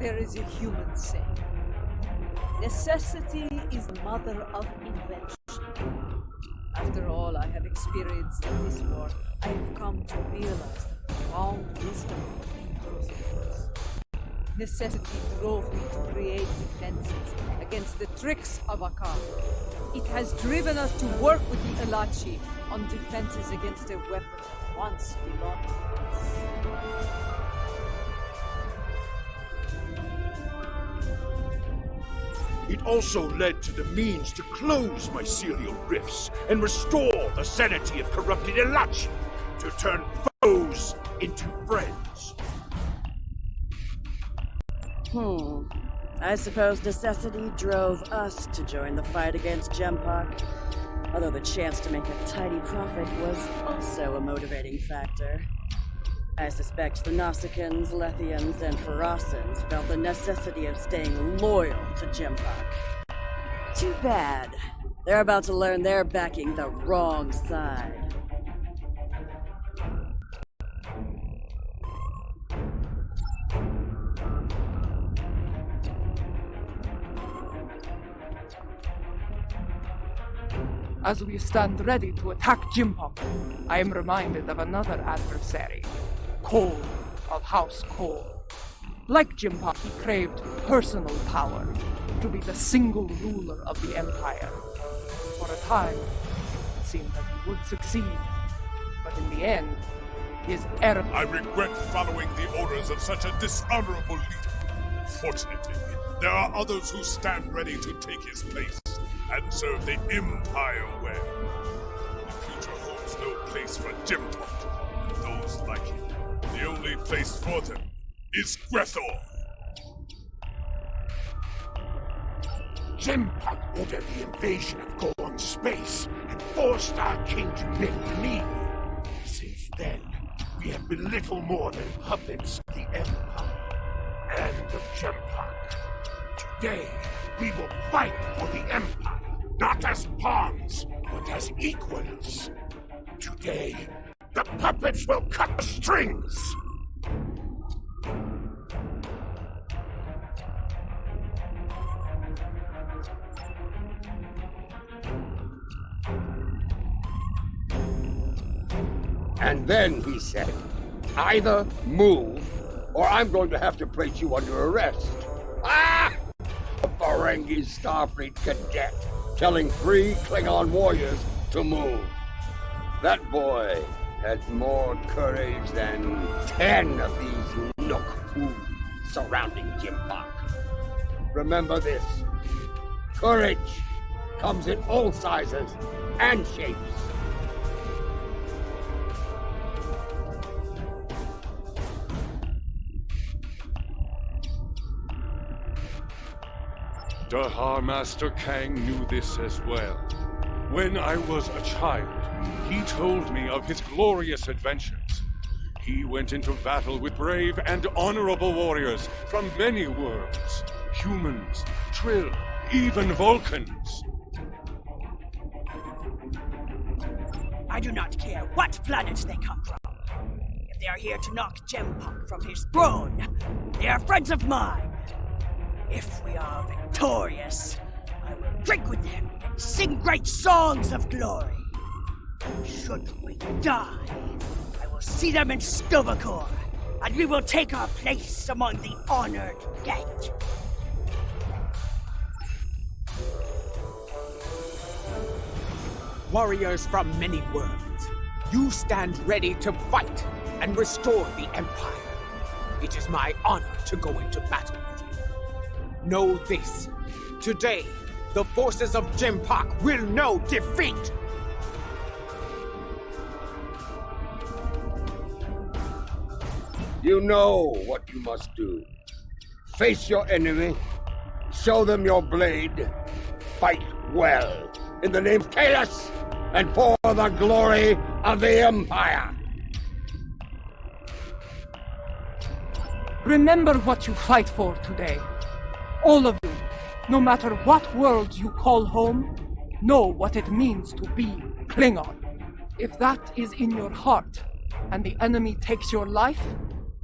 There is a human saying, necessity is the mother of invention. After all I have experienced in this war, I have come to realize the profound wisdom in those words. Necessity drove me to create defenses against the tricks of Akar. It has driven us to work with the Elachi on defenses against a weapon that once belonged to us. It also led to the means to close mycelial rifts and restore the sanity of corrupted Elachi, to turn foes into friends. I suppose necessity drove us to join the fight against Gempak, although the chance to make a tidy profit was also a motivating factor. I suspect the Nausicaans, Lethians, and Ferasans felt the necessity of staying loyal to Gempak. Too bad. They're about to learn they're backing the wrong side. As we stand ready to attack Jimpok, I am reminded of another adversary, Cole of House Cole. Like Jimpok, he craved personal power, to be the single ruler of the Empire. For a time, it seemed that he would succeed, but in the end, his error... I regret following the orders of such a dishonorable leader. Fortunately, there are others who stand ready to take his place and serve the Empire well. The future holds no place for Jimpok and those like him. The only place for them is Grethor. Jimpok ordered the invasion of Gorn space and forced our king to bend the knee. Since then, we have been little more than puppets of the Empire and of Jimpok. Today, we will fight for the Empire, not as pawns, but as equals. Today, the puppets will cut the strings! And then he said, either move, or I'm going to have to place you under arrest. Ah! A Ferengi Starfleet cadet telling 3 Klingon warriors to move. That boy has more courage than 10 of these Nook fools surrounding Jimpok. Remember this. Courage comes in all sizes and shapes. Dahar Master Kang knew this as well. When I was a child, he told me of his glorious adventures. He went into battle with brave and honorable warriors from many worlds. Humans, Trill, even Vulcans. I do not care what planet they come from. If they are here to knock Jimpok from his throne, they are friends of mine. If we are victorious, I will drink with them and sing great songs of glory. Should we die, I will see them in Stovacor, and we will take our place among the honored dead. Warriors from many worlds, you stand ready to fight and restore the Empire. It is my honor to go into battle with you. Know this. Today, the forces of Jimpok will know defeat! You know what you must do. Face your enemy, show them your blade, fight well, in the name of Kalis, and for the glory of the Empire! Remember what you fight for today. All of you, no matter what world you call home, know what it means to be Klingon. If that is in your heart, and the enemy takes your life,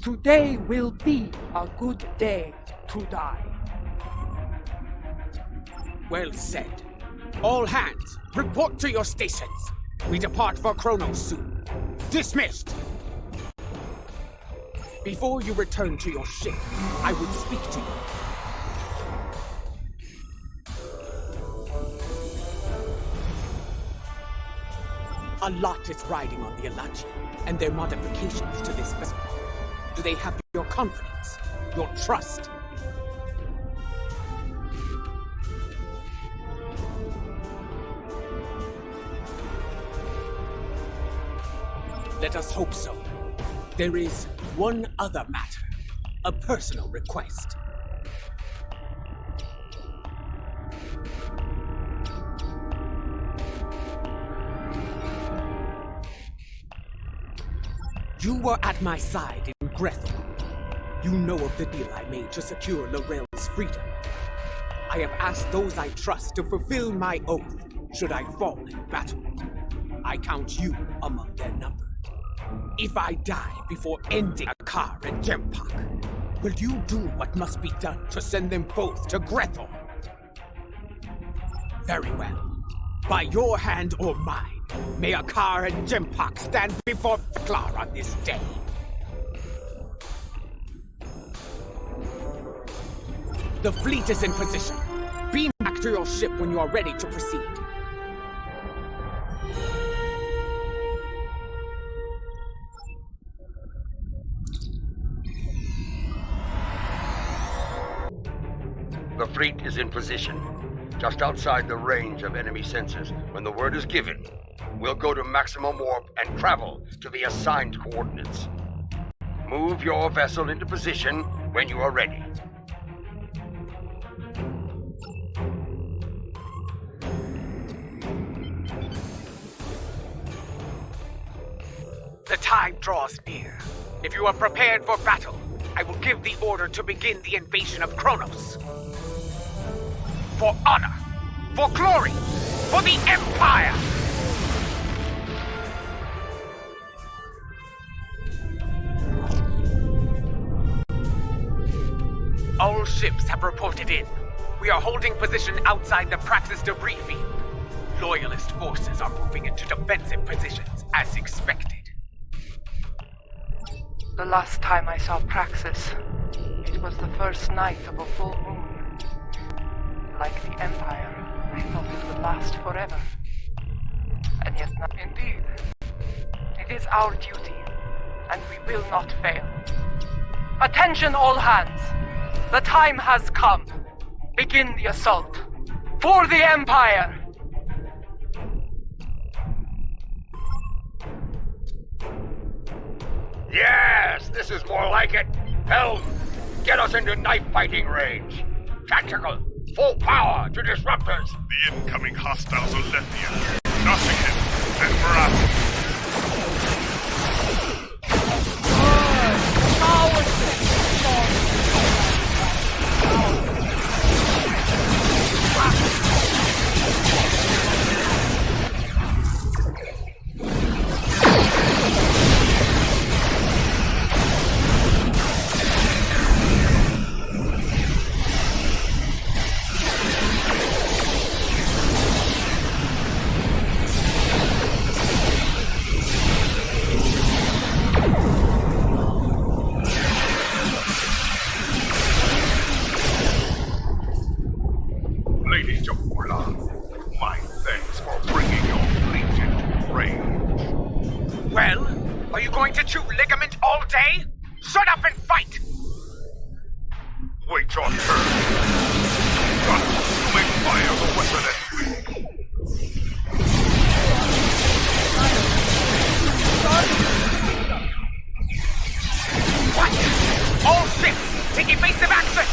Today will be a good day to die. Well said. All hands, report to your stations. We depart for Kronos soon. Dismissed! Before you return to your ship, I would speak to you. A lot is riding on the Alachi, and their modifications to this vessel. Do they have your confidence, your trust? Let us hope so. There is one other matter, a personal request. You were at my side in Grethel. You know of the deal I made to secure Lorel's freedom. I have asked those I trust to fulfill my oath should I fall in battle. I count you among their number. If I die before ending Akar and Jempak, will you do what must be done to send them both to Grethel? Very well. By your hand or mine, may Akar and Jempak stand before Theklar on this day. The fleet is in position. Beam back to your ship when you are ready to proceed. The fleet is in position, just outside the range of enemy sensors. When the word is given, we'll go to maximum warp and travel to the assigned coordinates. Move your vessel into position when you are ready. The time draws near. If you are prepared for battle, I will give the order to begin the invasion of Kronos. For honor, for glory, for the Empire! All ships have reported in. We are holding position outside the Praxis debris field. Loyalist forces are moving into defensive positions, as expected. The last time I saw Praxis, it was the first night of a full moon. Like the Empire, I thought it would last forever. And yet not. Indeed, it is our duty, and we will not fail. Attention all hands! The time has come. Begin the assault. For the Empire! Yes, this is more like it. Helm, get us into knife fighting range. Tactical, full power to disruptors. The incoming hostiles are Lethian, Nottingham, and Marathi. Wait your turn. Gun, you may fire the weapon at me. What? All ships, take evasive action!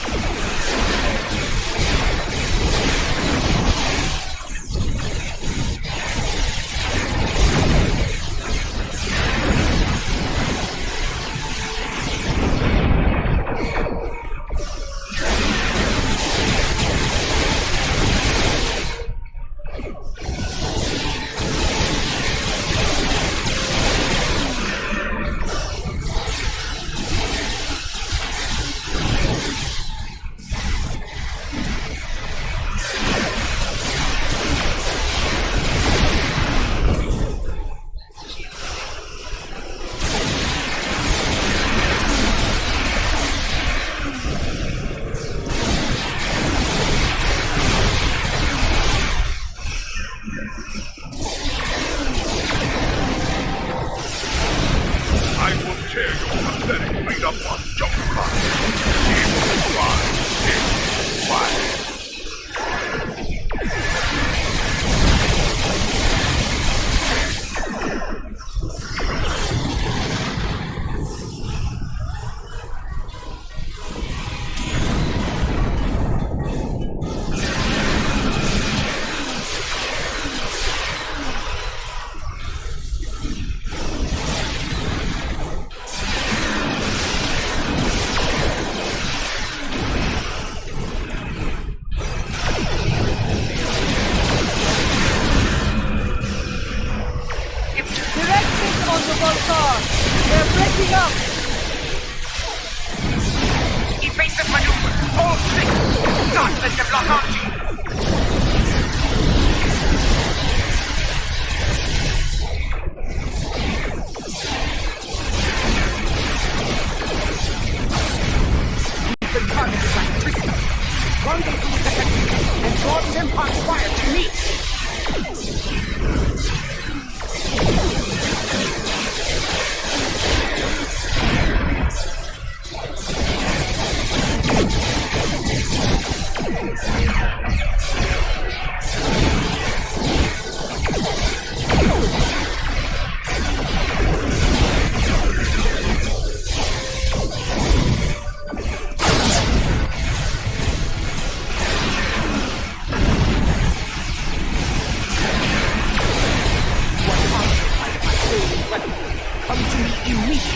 immediately.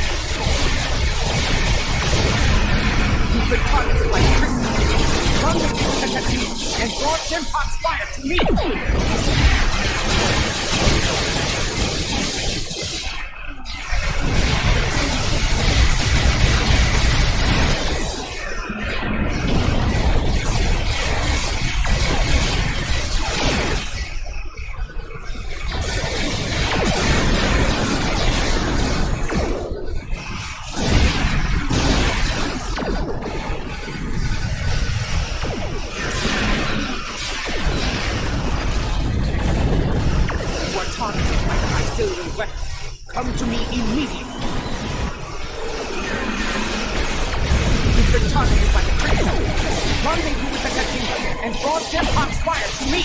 You've been targeted by crystals. Run the unit at me and draw Jempok's fire to me! Come to me immediately. You've been targeted by the crystal. Rendezvous with the Katinga and draw Jempok's fire to me.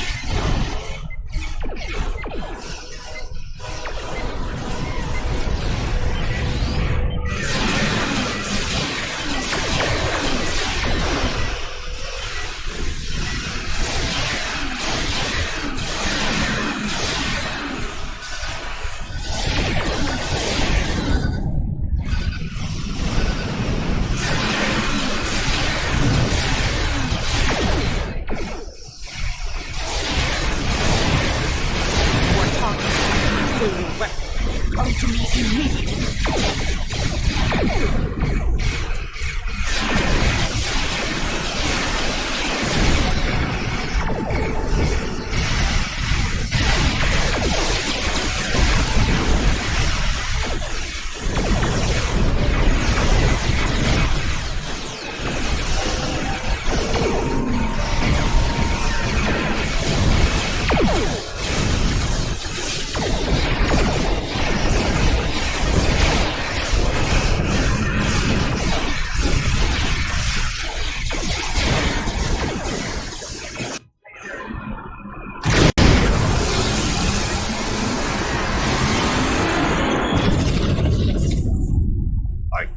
Come to me immediately.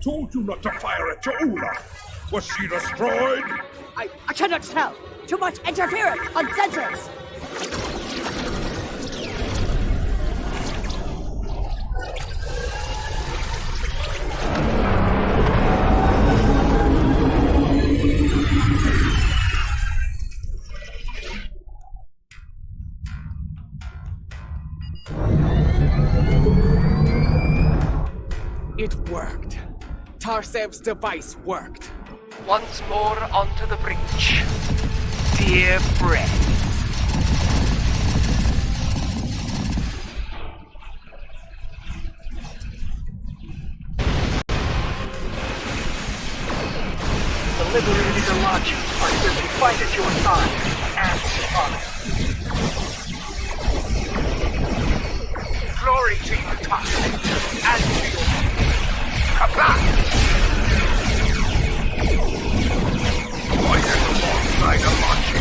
Told you not to fire at Jaula. Was she destroyed? I cannot tell. Too much interference on sensors. It worked. Tarsev's device worked. Once more onto the breach. Dear friend. The liberated Ilachi are here to fight at your side and honor. Glory to you, Tarsev, and to your Kapla! Fight alongside Ilachi.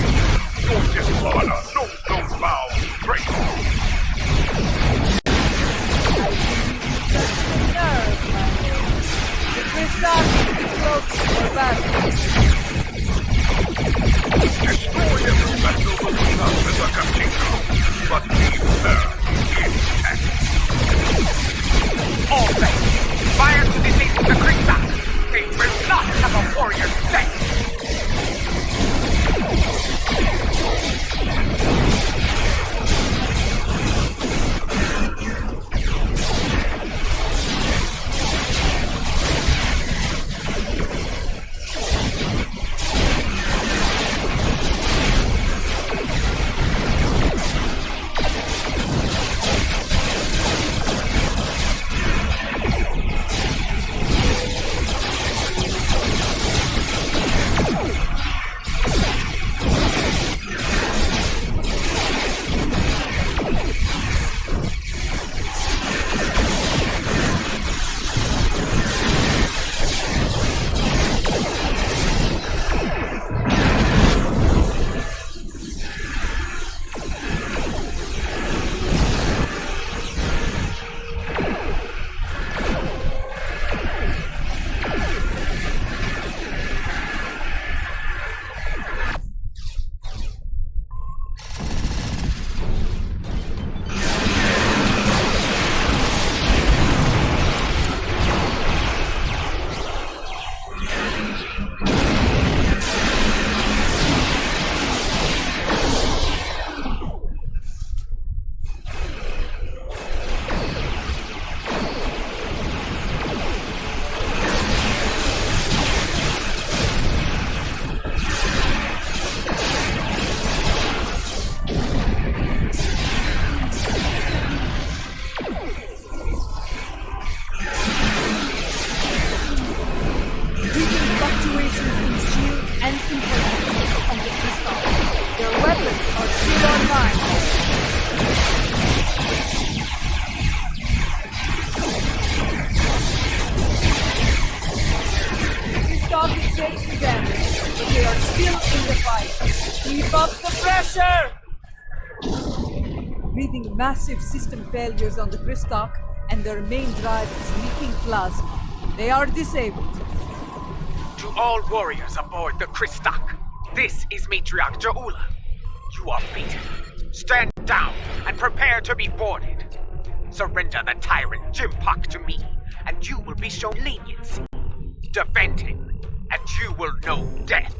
Your dishonor knows no bounds, traitor. Nerve, my lord. If this darkness floats for battle. Destroy every vessel between us and the Katinga, but leave her intact. All right. Fire to defeat the Krita! They will not have a warrior's death! breathing massive system failures on the Christock, and their main drive is leaking plasma. They are disabled. To all warriors aboard the Christock, this is Matriarch Jaula. You are beaten. Stand down and prepare to be boarded. Surrender the tyrant Jimpock to me, and you will be shown leniency. Defend him, and you will know death.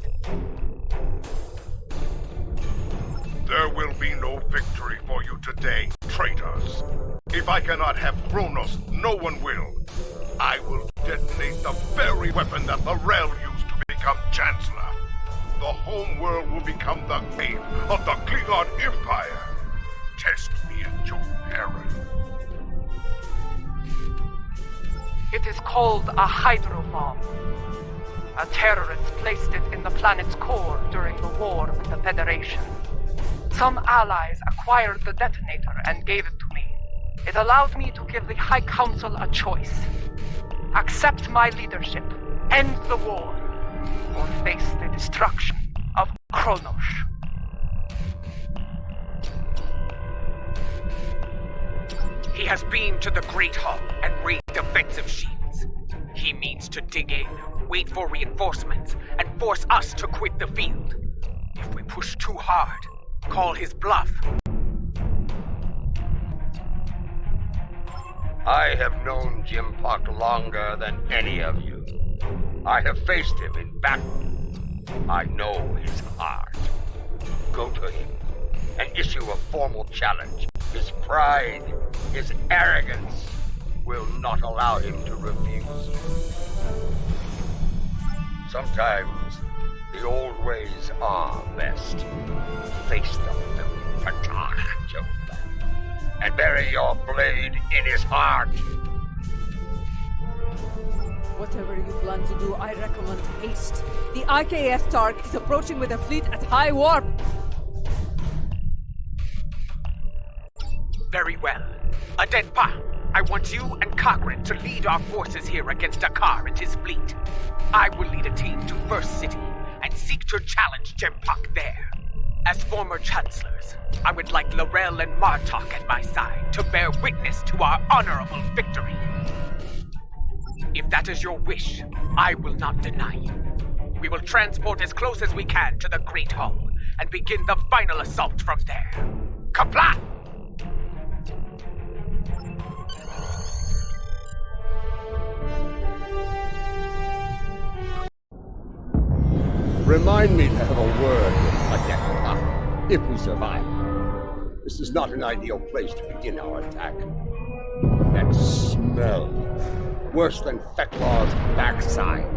There will be no victory for you today, traitors. If I cannot have Kronos, no one will. I will detonate the very weapon that Lorel used to become Chancellor. The home world will become the grave of the Klingon Empire. Test me at your peril. It is called a hydrobomb. A terrorist placed it in the planet's core during the war with the Federation. Some allies acquired the detonator and gave it to me. It allows me to give the High Council a choice. Accept my leadership, end the war, or face the destruction of Kronos. He has beamed to the Great Hall and raised defensive shields. He means to dig in, wait for reinforcements, and force us to quit the field. If we push too hard, call his bluff. I have known Jimpock longer than any of you. I have faced him in battle. I know his heart. Go to him and issue a formal challenge. His pride, his arrogance will not allow him to refuse you. Sometimes the old ways are best. Face the filthy Patana, Joba, and bury your blade in his heart. Whatever you plan to do, I recommend haste. The IKF Targ is approaching with a fleet at high warp. Very well. Adenpa, I want you and Cochrane to lead our forces here against Dakar and his fleet. I will lead a team to First City and seek to challenge Jimpock there. As former chancellors, I would like Lorel and Martok at my side to bear witness to our honorable victory. If that is your wish, I will not deny you. We will transport as close as we can to the Great Hall and begin the final assault from there. Kapla! Remind me to have a word with Adenpa, if we survive. This is not an ideal place to begin our attack. That smell. Worse than Feklaw's backside.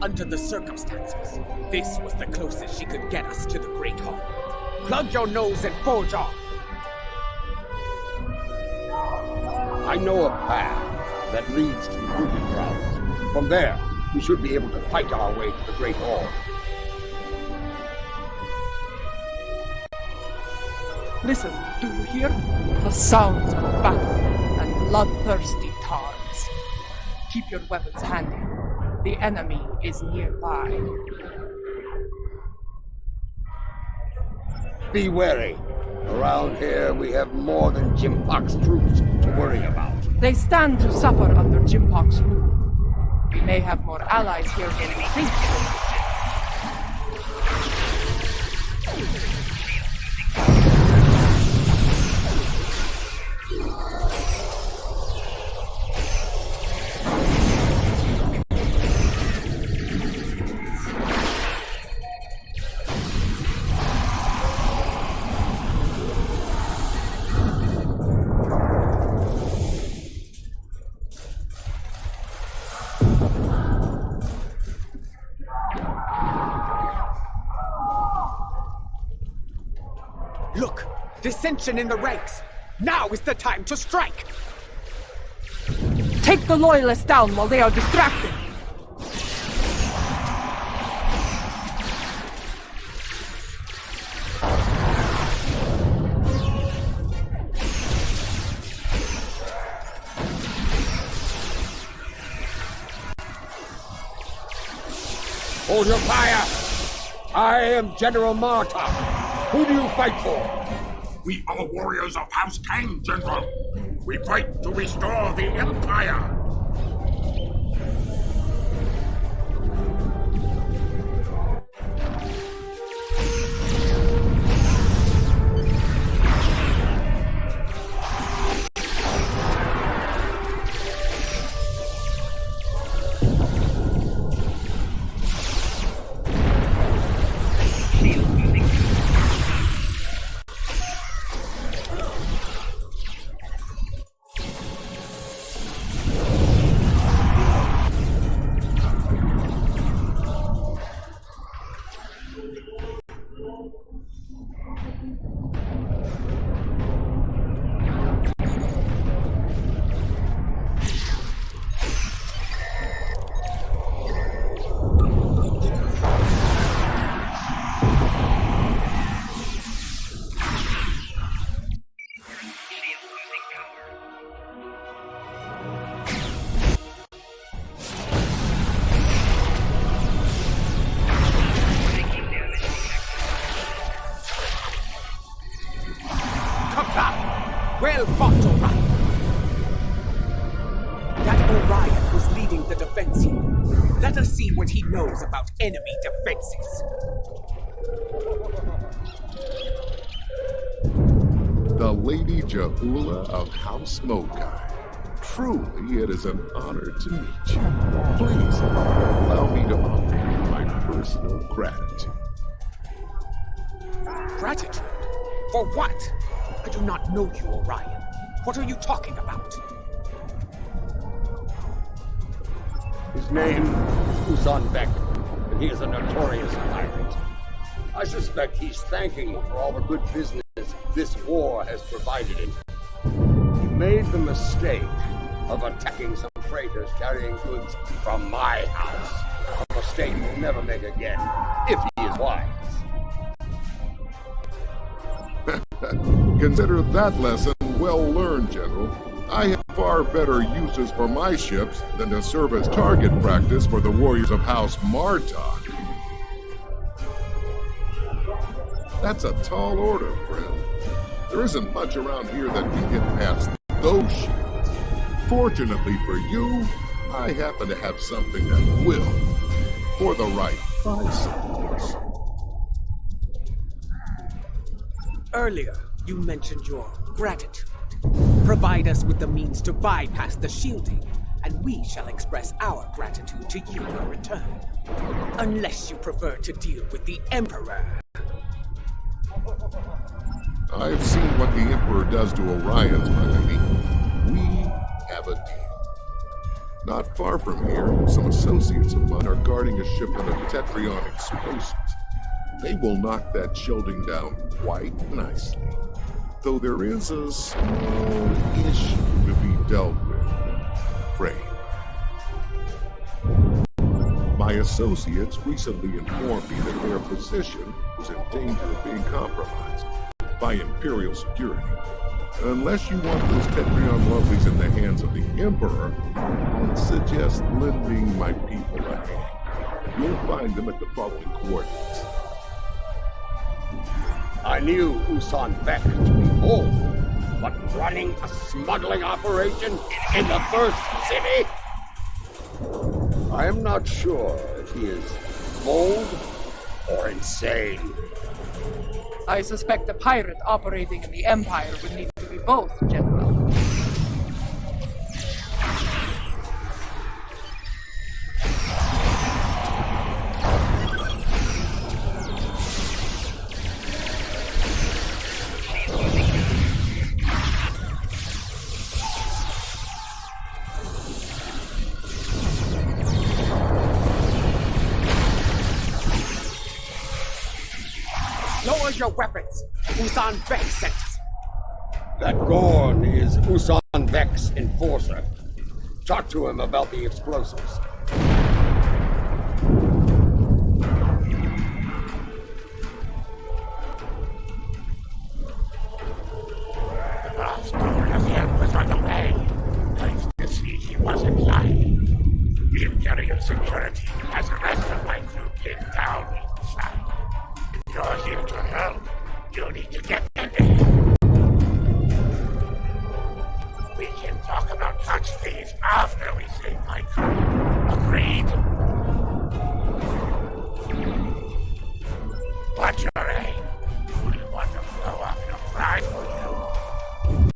Under the circumstances, this was the closest she could get us to the Great Hall. Plug your nose and forge on. I know a path that leads to the Proving Grounds. From there, we should be able to fight our way to the Great Hall. Listen, do you hear? The sounds of battle and bloodthirsty Tars. Keep your weapons handy. The enemy is nearby. Be wary. Around here, we have more than Jimpock's troops to worry about. They stand to suffer under Jimpock's rule. We may have more allies here than we think. Look! Dissension in the ranks! Now is the time to strike! Take the loyalists down while they are distracted! Hold your fire! I am General Martok. Who do you fight for? We are warriors of House Kang, General. We fight to restore the Empire. Well fought, Orion. That Orion was leading the defense here. Let us see what he knows about enemy defenses. The Lady Jahula of House Mokai. Truly, it is an honor to meet you. Please, allow me to offer you my personal gratitude. Gratitude? For what? I do not know you, Orion. What are you talking about? His name is Usan Vek, and he is a notorious pirate. I suspect he's thanking you for all the good business this war has provided him. He made the mistake of attacking some freighters carrying goods from my house. A mistake he will never make again, if he is wise. Consider that lesson well learned, General. I have far better uses for my ships than to serve as target practice for the warriors of House Martok. That's a tall order, friend. There isn't much around here that can get past those shields. Fortunately for you, I happen to have something that will, for the right price. Earlier, you mentioned your gratitude. Provide us with the means to bypass the shielding, and we shall express our gratitude to you in return. Unless you prefer to deal with the Emperor. I've seen what the Emperor does to Orions, my lady. We have a deal. Not far from here, some associates of mine are guarding a shipment of Tetrion explosives. They will knock that shielding down quite nicely. Though there is a small issue to be dealt with, I'm afraid. My associates recently informed me that their position was in danger of being compromised by Imperial security. Unless you want those Tetrion lovelies in the hands of the Emperor, I'd suggest lending my people a hand. You'll find them at the following coordinates. I knew Usan Vek to be bold, but running a smuggling operation in the first city? I am not sure if he is bold or insane. I suspect a pirate operating in the Empire would need to be both, General. Lower your weapons! Usan Vek sent us! That Gorn is Usan Vek's enforcer. Talk to him about the explosives. The last door of him was on the way. Nice to see he wasn't lying. The Imperial security has arrested my crew pinned down inside. If you're here to help, You need to get in there. We can talk about such things after we save my crew. Agreed? What's your aim? Do you want to blow up your pride for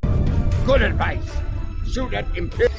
you? Good advice. Shoot at Imperial.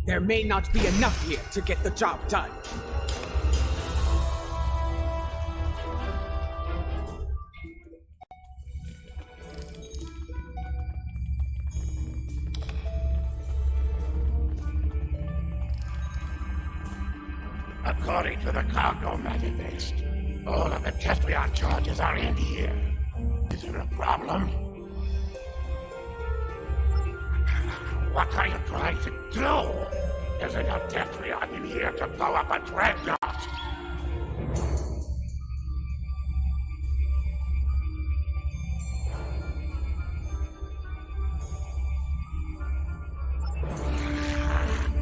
There may not be enough here to get the job done. According to the cargo manifest, all of the Tetrion charges are in here. Is there a problem? What are you trying to do? There's enough Tetrion in here to blow up a dreadnought.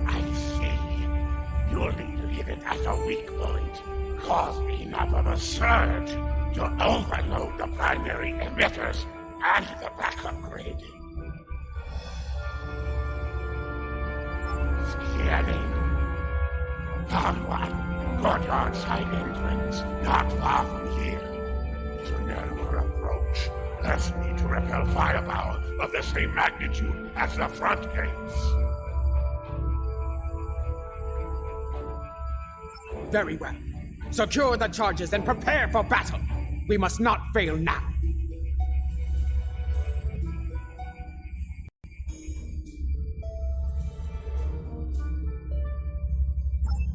I see. You'll need to hit it at a weak point. Cause enough of a surge to overload the primary emitters and the backup grid. Scanning. Found one. Courtyard side entrance. Not far from here. It's a narrower approach. Less need to repel firepower of the same magnitude as the front gates. Very well. Secure the charges and prepare for battle. We must not fail now.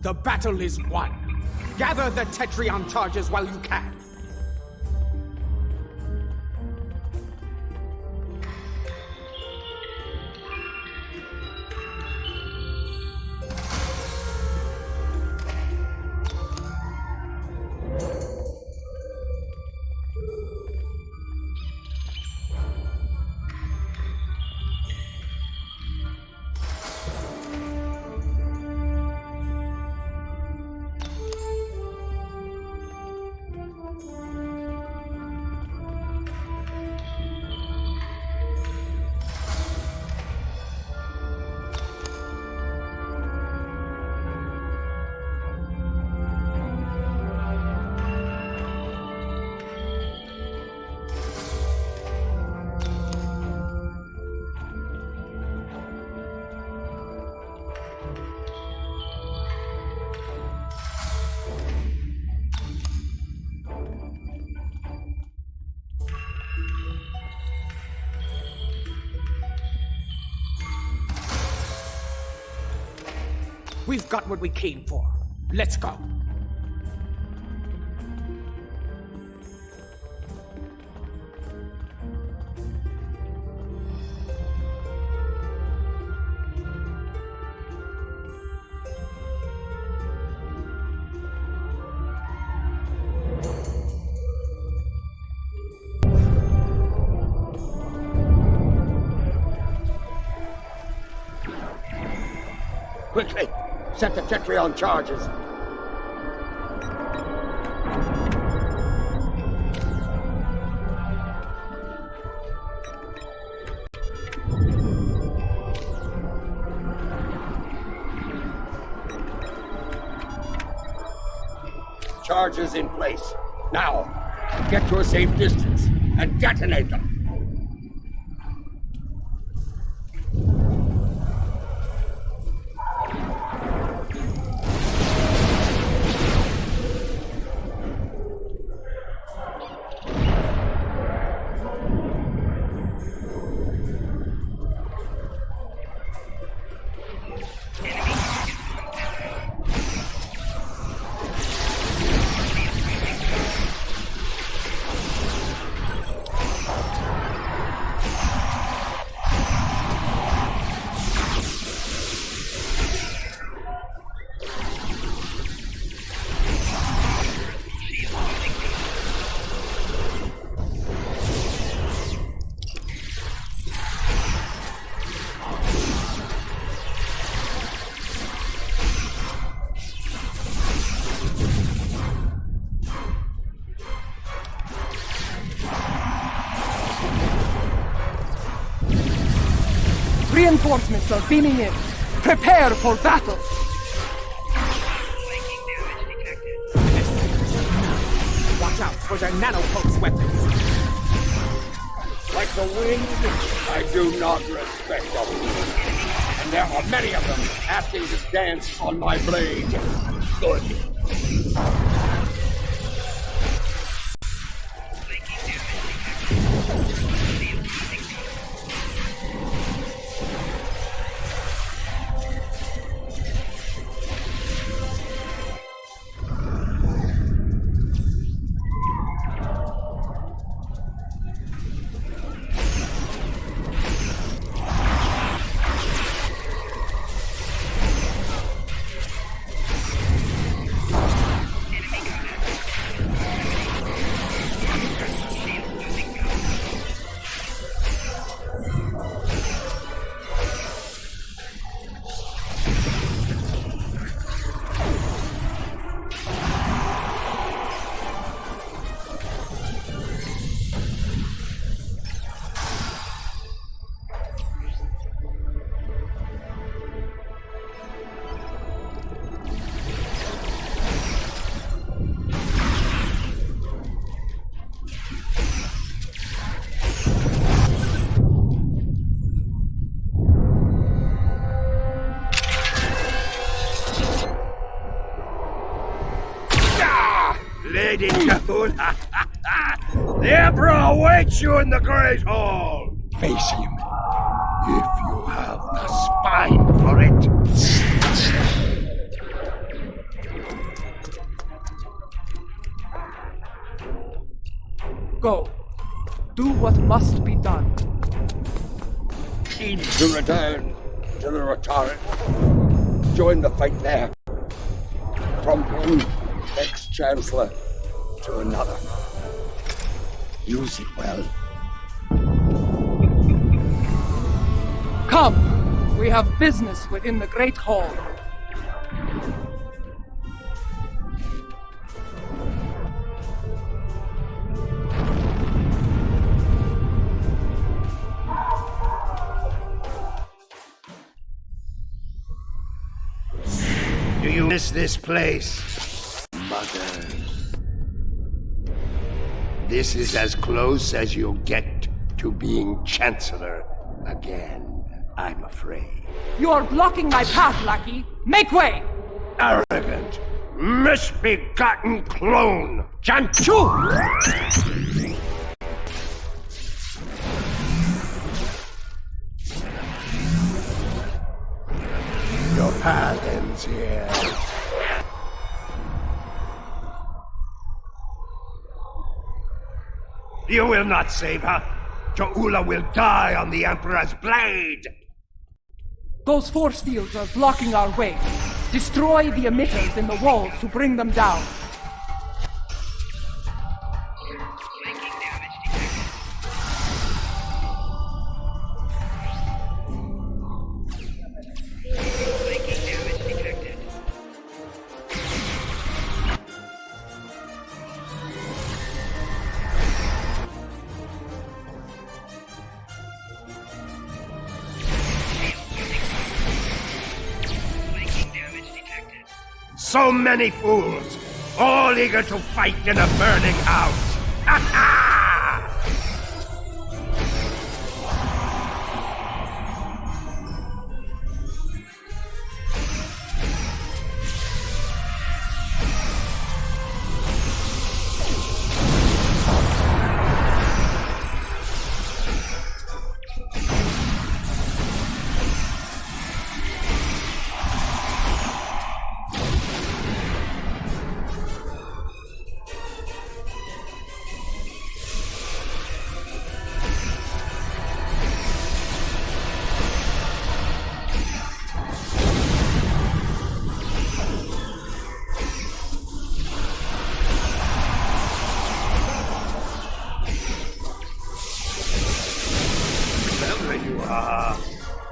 The battle is won. Gather the Tetrion charges while you can. We've got what we came for. Let's go. Quickly! Set the Tetrion charges. Charges in place. Now, get to a safe distance and detonate them. Reinforcements are beaming in. Prepare for battle. Watch out for their nanopulse weapons. Like the wind, I do not respect them. And there are many of them asking to dance on my blade. Good. Lady Cthulhu, the Emperor awaits you in the Great Hall! Face him, if you have the spine for it. Go. Do what must be done. Need to return to the Rotaric. Join the fight there. From one ex-chancellor to another. Use it well. Come! We have business within the Great Hall. Do you miss this place, Mother? This is as close as you'll get to being Chancellor again, I'm afraid. You are blocking my path, lackey! Make way! Arrogant, misbegotten clone! Janchu! Your path ends here. You will not save her. Jo'ula will die on the Emperor's blade. Those force fields are blocking our way. Destroy the emitters in the walls to bring them down. So many fools! all eager to fight in a burning house. Ha ha!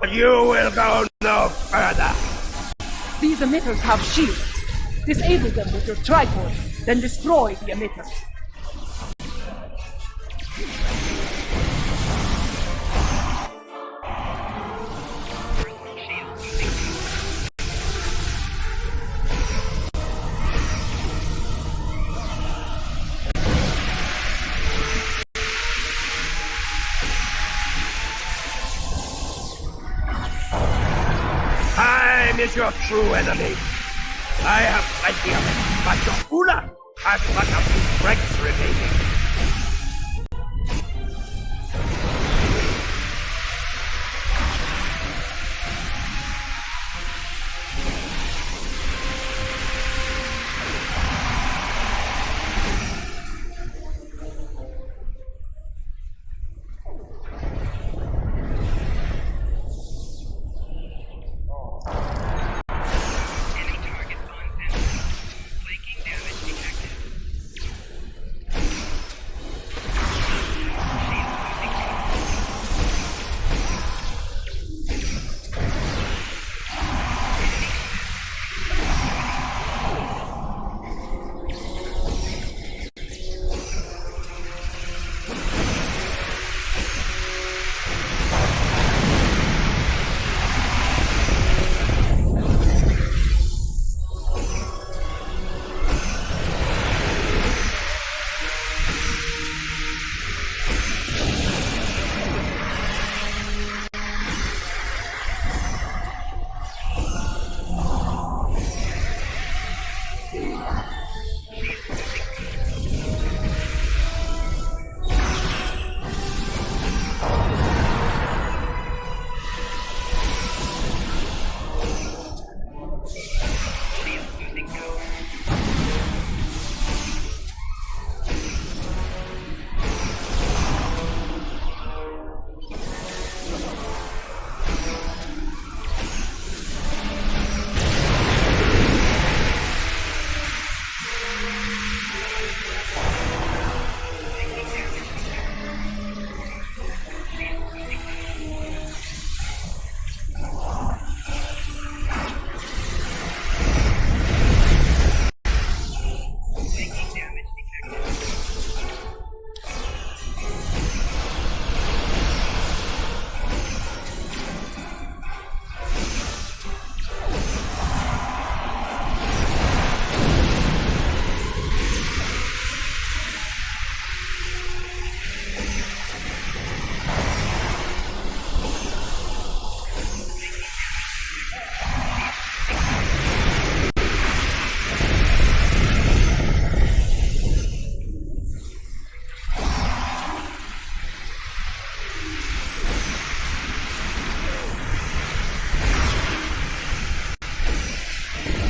But you will go no further. These emitters have shields. Disable them with your tripod, then destroy the emitters. Time is your true enemy. I have plenty of it, but your Ula has but a few strengths remaining.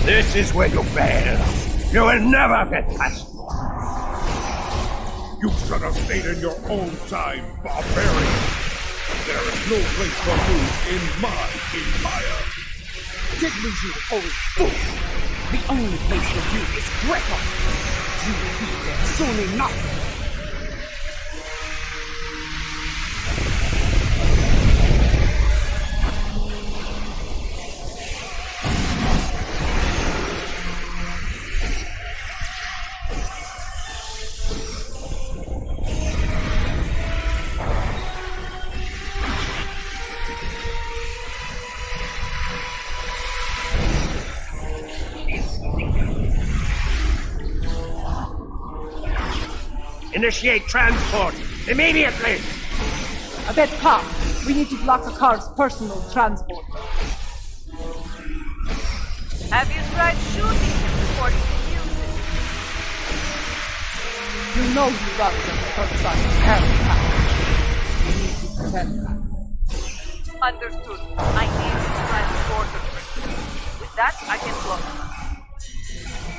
This is where you fail. You will never get past. You should have stayed in your own time, barbarian. There is no place for you in my empire. Diddly you old fool! The only place for you is Greco! You will be there soon enough! Initiate transport immediately! Adet Ka, we need to block the car's personal transport. Have you tried shooting him before he refuses? You know you love them first son, Harry Potter. You need to protect that. Understood. I need his transporter first. With that, I can block him.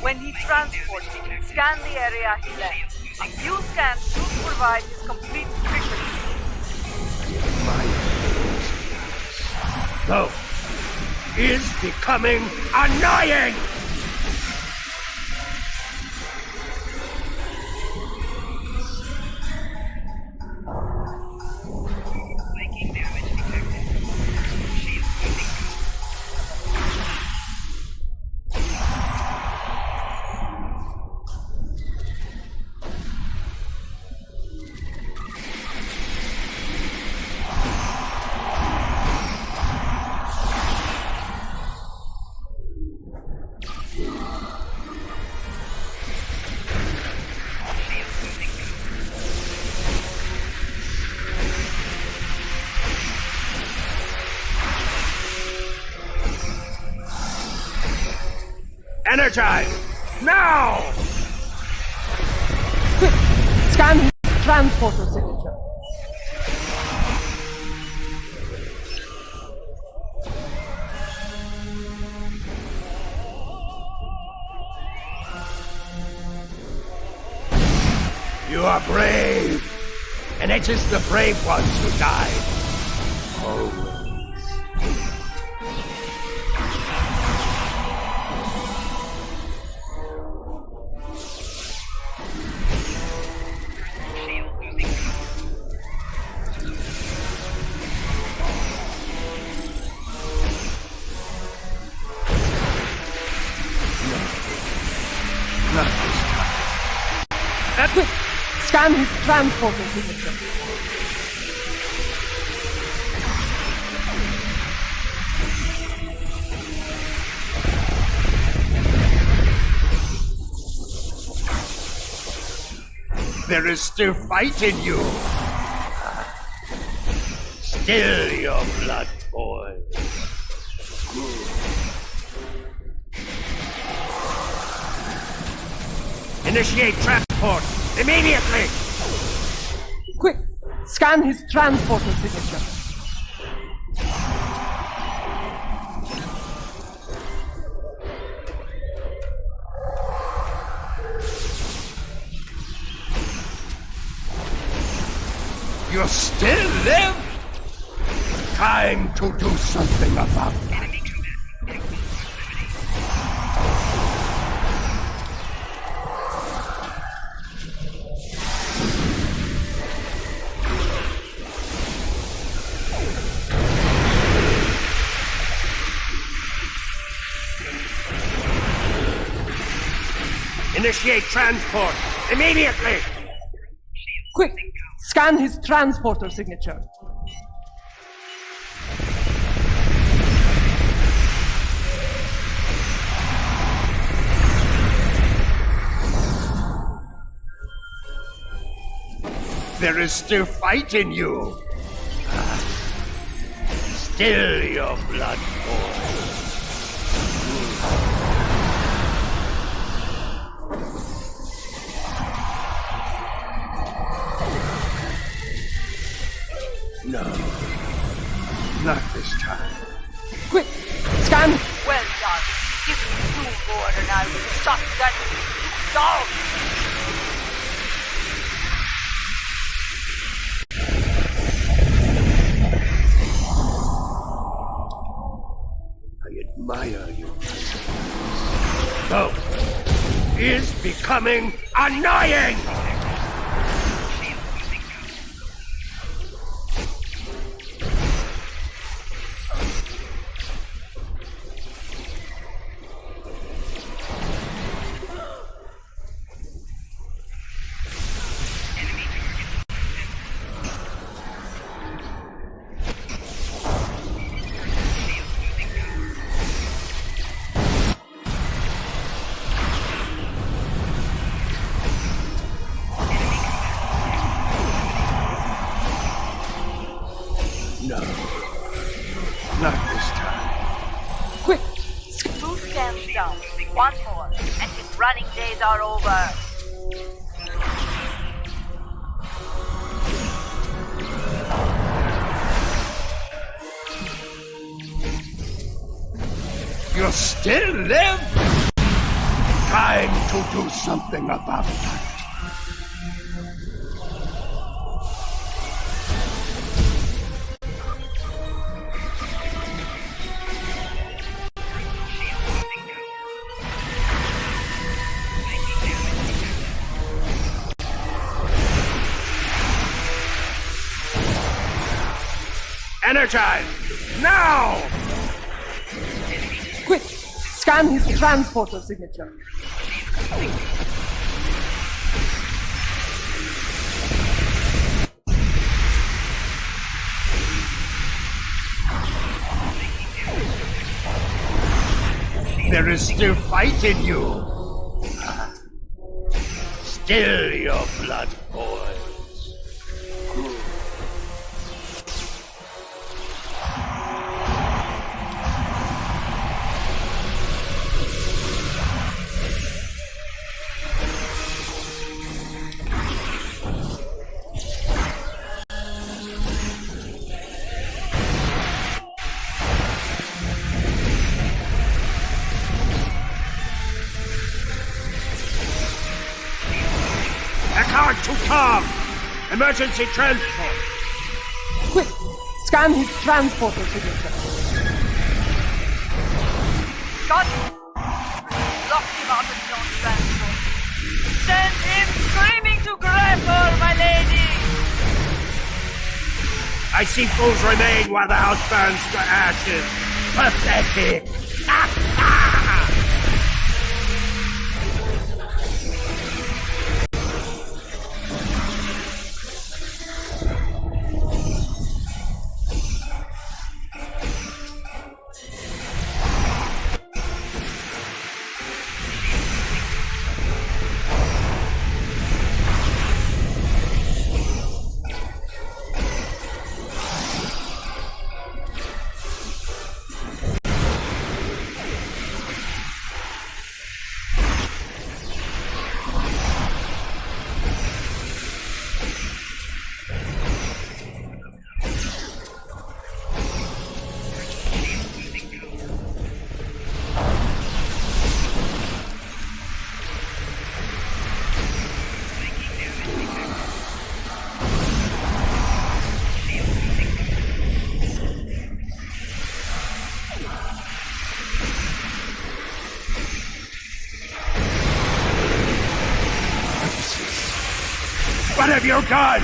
When he transports him, scan the area he left. A few scans should provide his complete picture. Though, is becoming annoying! Energize! Now! Quick! Scan his transporter signature. You are brave! And it is the brave ones who die. Always. Quick! Scan his transporter signature. There is still fight in you. Still your blood boils. Initiate transport immediately! Quick! Scan his transporter signature. You still live? Time to do something about that. Initiate transport immediately! Quick! Scan his transporter signature. There is still fight in you. Still your blood boils. No, not this time. Quick! Scan! Well done. Give me 2 more and I will shut that down. I admire you. Though, is becoming annoying! One more, and his running days are over. You still live? Time to do something about that. Energize! Now! Quick! Scan his transporter signature. There is still fight in you. Still your blood boils. To come! Emergency transport! Quick! Scan his transporter signature. Got him! Lock him out of his own transport. Send him screaming to grab her, my lady! I see fools remain while the house burns to ashes. Pathetic! What have you done?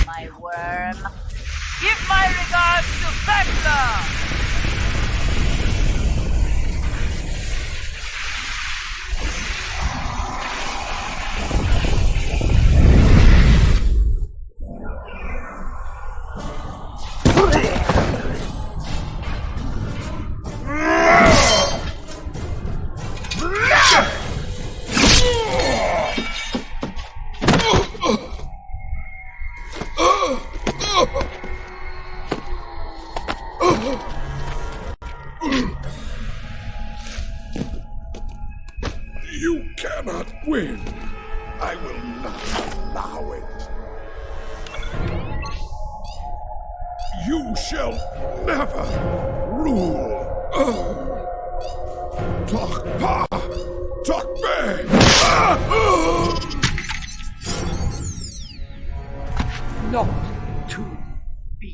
My worm. Give my regards to Vector! You cannot win. I will not allow it. You shall never rule. Talk pa, talk bang. Not to be.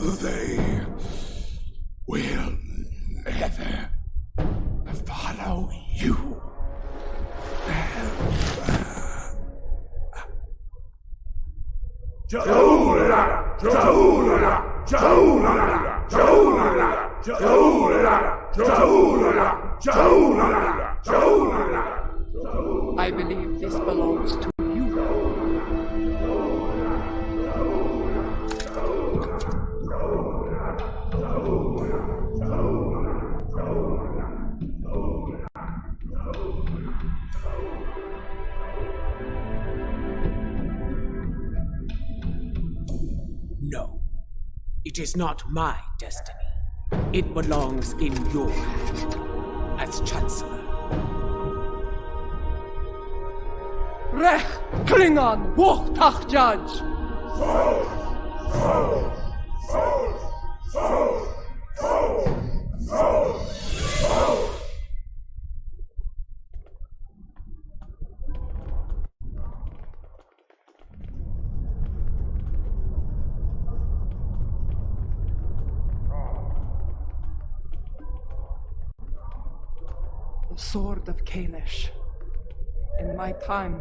They will never follow you. I believe this belongs to you. It is not my destiny. It belongs in your hand as Chancellor. Rech Klingon Wuchtach Judge! The sword of Kalish. In my time,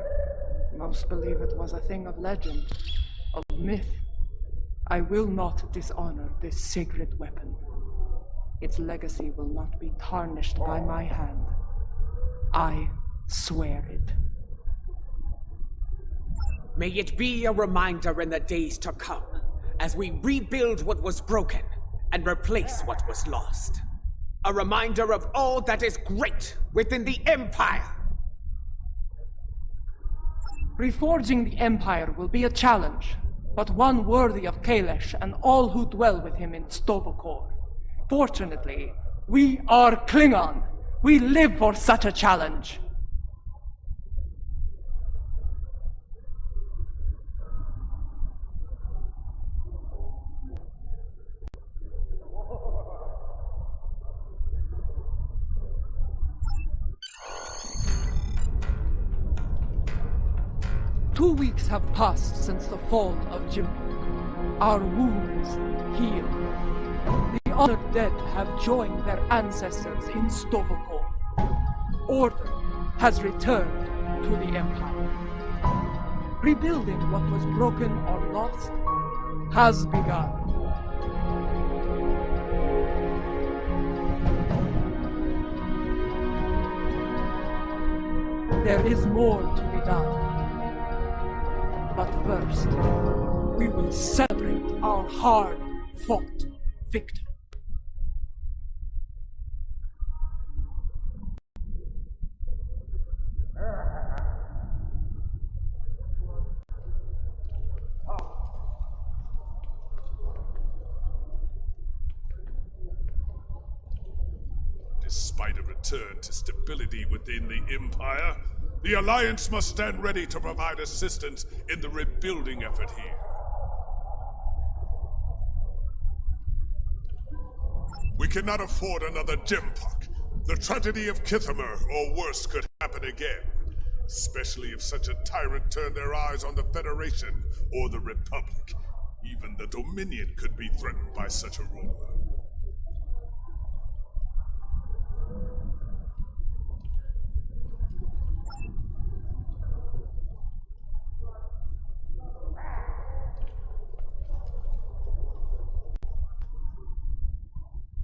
most believe it was a thing of legend, of myth. I will not dishonor this sacred weapon. Its legacy will not be tarnished by my hand. I swear it. May it be a reminder in the days to come, as we rebuild what was broken and replace what was lost. A reminder of all that is great within the Empire. Reforging the Empire will be a challenge, but one worthy of Kalish and all who dwell with him in Stovokor. Fortunately, we are Klingon. We live for such a challenge. Two weeks have passed since the fall of Jimbo. Our wounds heal. The honored dead have joined their ancestors in Stovokor. Order has returned to the Empire. Rebuilding what was broken or lost has begun. There is more to be done. But first, we will celebrate our hard-fought victory. Despite a return to stability within the Empire, the Alliance must stand ready to provide assistance in the rebuilding effort here. We cannot afford another Jempok. The tragedy of Kithamer or worse could happen again, especially if such a tyrant turned their eyes on the Federation or the Republic. Even the Dominion could be threatened by such a ruler.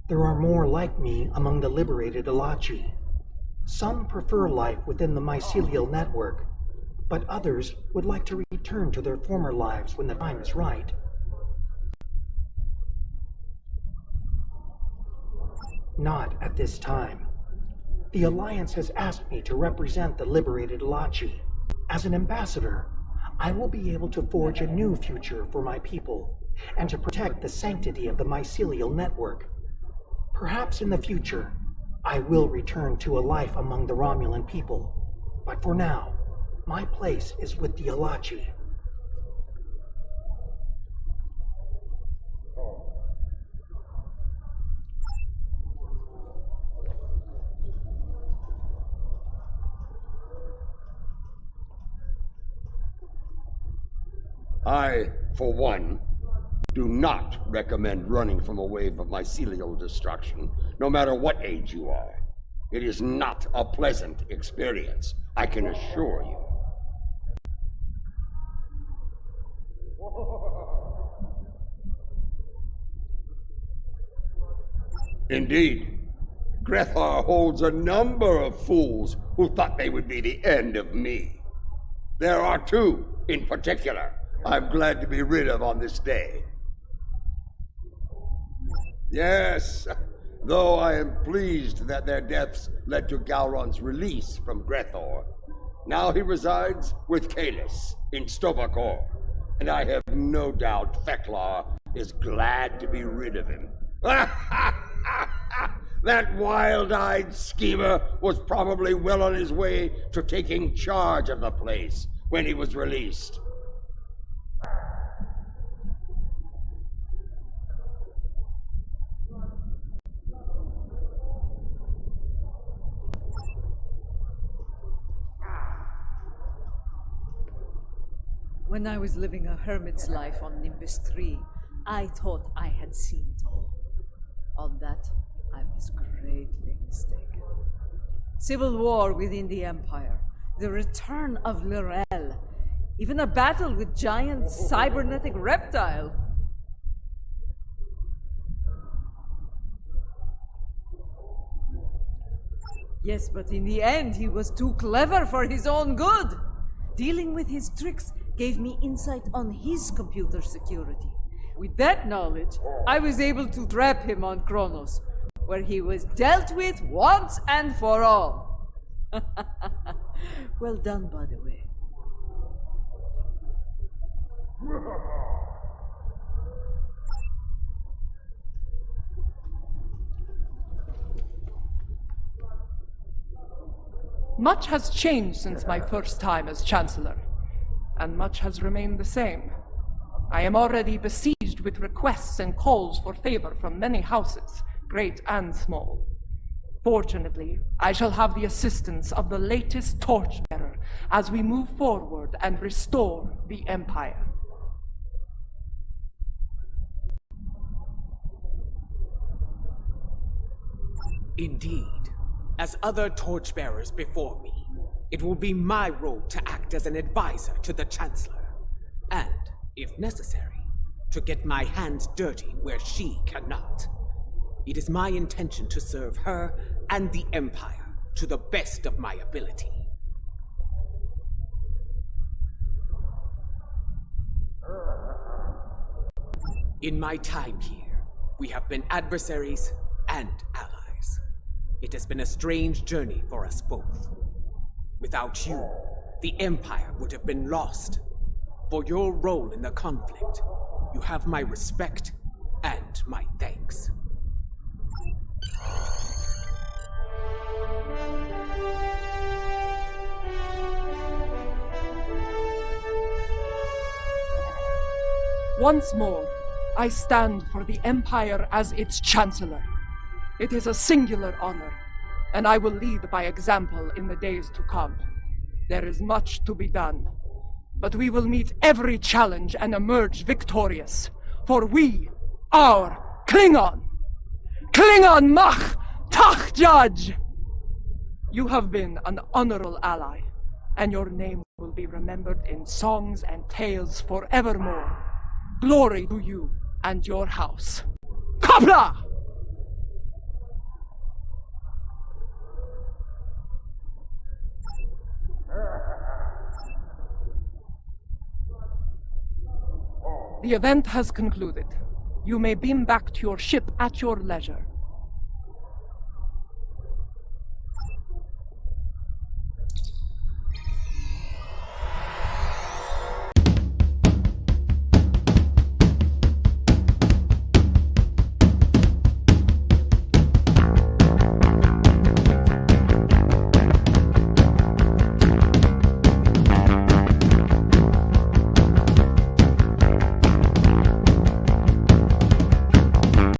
There are more like me among the liberated Alachi. Some prefer life within the mycelial network, but others would like to return to their former lives when the time is right. Not at this time. The Alliance has asked me to represent the liberated Alachi. As an ambassador, I will be able to forge a new future for my people, and to protect the sanctity of the mycelial network. Perhaps in the future, I will return to a life among the Romulan people. But for now, my place is with the Alachi. I, for one, do not recommend running from a wave of mycelial destruction, no matter what age you are. It is not a pleasant experience, I can assure you. Indeed, Grethar holds a number of fools who thought they would be the end of me. There are two, in particular, I'm glad to be rid of on this day. Yes, though I am pleased that their deaths led to Galron's release from Grethor. Now he resides with Kalis in Stovokor, and I have no doubt Theklar is glad to be rid of him. That wild-eyed schemer was probably well on his way to taking charge of the place when he was released. When I was living a hermit's life on Nimbus 3, I thought I had seen it all. On that, I was greatly mistaken. Civil war within the Empire, the return of Lorel, even a battle with giant cybernetic reptile. Yes, but in the end, he was too clever for his own good. Dealing with his tricks gave me insight on his computer security. With that knowledge, I was able to trap him on Kronos, where he was dealt with once and for all. Well done, by the way. Much has changed since my first time as Chancellor, and much has remained the same. I am already besieged with requests and calls for favor from many houses, great and small. Fortunately, I shall have the assistance of the latest torchbearer as we move forward and restore the Empire. Indeed. As other torchbearers before me, it will be my role to act as an advisor to the Chancellor, and, if necessary, to get my hands dirty where she cannot. It is my intention to serve her and the Empire to the best of my ability. In my time here, we have been adversaries and allies. It has been a strange journey for us both. Without you, the Empire would have been lost. For your role in the conflict, you have my respect and my thanks. Once more, I stand for the Empire as its Chancellor. It is a singular honor, and I will lead by example in the days to come. There is much to be done, but we will meet every challenge and emerge victorious, for we are Klingon! Klingon mach tach judge! You have been an honorable ally, and your name will be remembered in songs and tales forevermore. Glory to you and your house. Kapla! The event has concluded. You may beam back to your ship at your leisure.